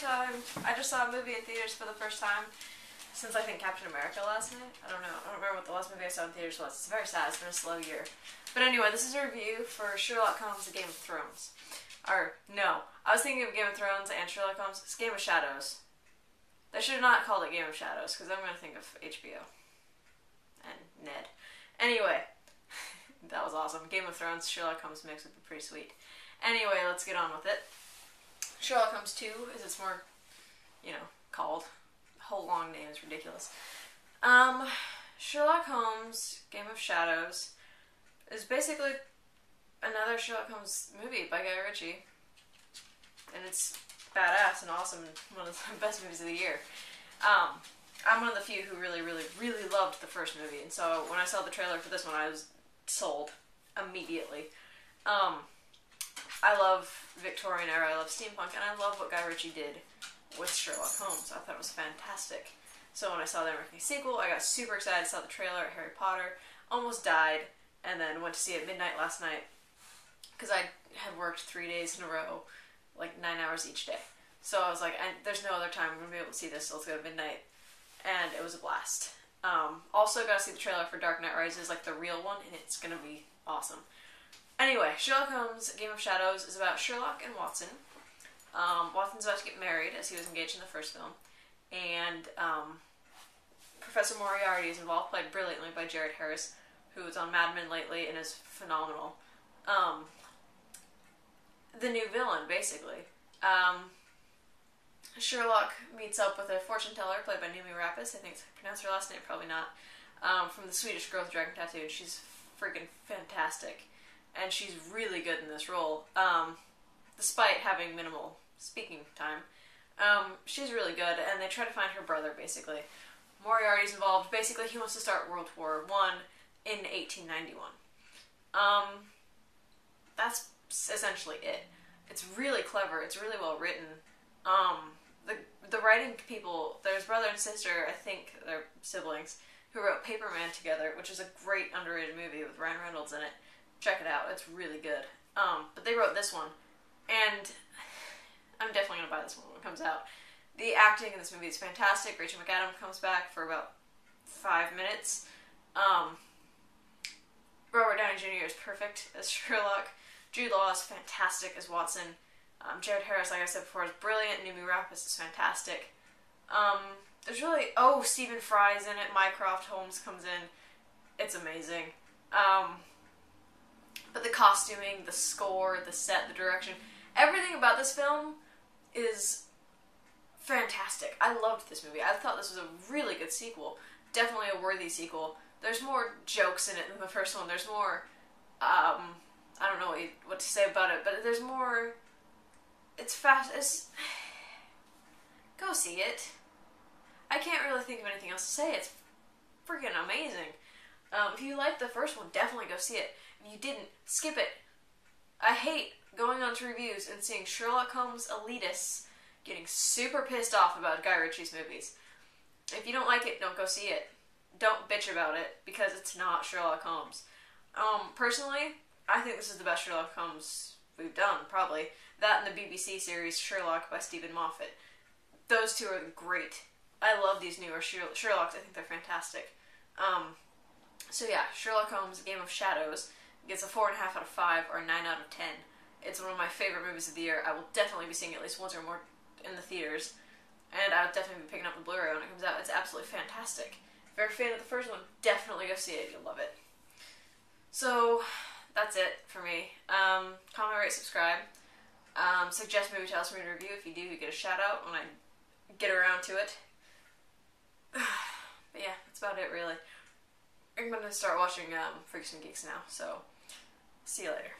I just saw a movie in theaters for the first time since I think Captain America last night. I don't know. I don't remember what the last movie I saw in theaters was. It's very sad. It's been a slow year. But anyway, this is a review for Sherlock Holmes: A Game of Thrones. Or, no. I was thinking of Game of Thrones and Sherlock Holmes. It's Game of Shadows. They should have not called it Game of Shadows, because I'm going to think of HBO. And Ned. Anyway. That was awesome. Game of Thrones, Sherlock Holmes mix would be pretty sweet. Anyway, let's get on with it. Sherlock Holmes 2, as it's more, called. Whole long name is ridiculous. Sherlock Holmes, Game of Shadows, is basically another Sherlock Holmes movie by Guy Ritchie. And it's badass and awesome and one of the best movies of the year. I'm one of the few who really, really, really loved the first movie, and so when I saw the trailer for this one, I was sold immediately. I love Victorian era, I love steampunk, and I love what Guy Ritchie did with Sherlock Holmes. I thought it was fantastic. So when I saw they're making a sequel, I got super excited, saw the trailer at Harry Potter, almost died, and then went to see it at midnight last night, because I had worked 3 days in a row, like 9 hours each day. So I was like, there's no other time I'm going to be able to see this, so let's go to midnight. And it was a blast. Also got to see the trailer for Dark Knight Rises, like the real one, and it's going to be awesome. Anyway, Sherlock Holmes: Game of Shadows is about Sherlock and Watson. Watson's about to get married, as he was engaged in the first film. And Professor Moriarty is involved, played brilliantly by Jared Harris, who is on Mad Men lately and is phenomenal. The new villain, basically. Sherlock meets up with a fortune teller played by Noomi Rapace. I think it's pronounced her last name, probably not. From the Swedish Girl with Dragon Tattoo. She's freaking fantastic. And she's really good in this role. Despite having minimal speaking time. She's really good, and they try to find her brother, basically. Moriarty's involved. Basically, he wants to start World War I in 1891. That's essentially it. It's really clever. It's really well written. The writing people, there's brother and sister, I think they're siblings, who wrote Paperman together, which is a great underrated movie with Ryan Reynolds in it. Check it out. It's really good. But they wrote this one, and I'm definitely going to buy this one when it comes out. The acting in this movie is fantastic. Rachel McAdams comes back for about 5 minutes. Robert Downey Jr. is perfect as Sherlock. Jude Law is fantastic as Watson. Jared Harris, like I said before, is brilliant. Noomi Rapace is fantastic. There's really... Oh, Stephen Fry's in it. Mycroft Holmes comes in. It's amazing. But the costuming, the score, the set, the direction, everything about this film is fantastic. I loved this movie. I thought this was a really good sequel. Definitely a worthy sequel. There's more jokes in it than the first one. There's more... I don't know what to say about it, but there's more... It's fast. Go see it. I can't really think of anything else to say. It's freaking amazing. If you liked the first one, definitely go see it. If you didn't, skip it. I hate going on to reviews and seeing Sherlock Holmes elitists getting super pissed off about Guy Ritchie's movies. If you don't like it, don't go see it. Don't bitch about it, because it's not Sherlock Holmes. Personally, I think this is the best Sherlock Holmes we've done, probably. That and the BBC series Sherlock by Stephen Moffat. Those two are great. I love these newer Sherlocks. I think they're fantastic. So yeah, Sherlock Holmes: Game of Shadows gets a 4.5 out of 5 or a 9 out of 10. It's one of my favorite movies of the year. I will definitely be seeing it at least once or more in the theaters. And I'll definitely be picking up the Blu-ray when it comes out. It's absolutely fantastic. If you're a fan of the first one, definitely go see it. You'll love it. So, that's it for me. Comment, rate, subscribe. Suggest movie titles for me to review. If you do, you get a shout out when I get around to it. But yeah, that's about it, really. I'm going to start watching Freaks and Geeks now, so see you later.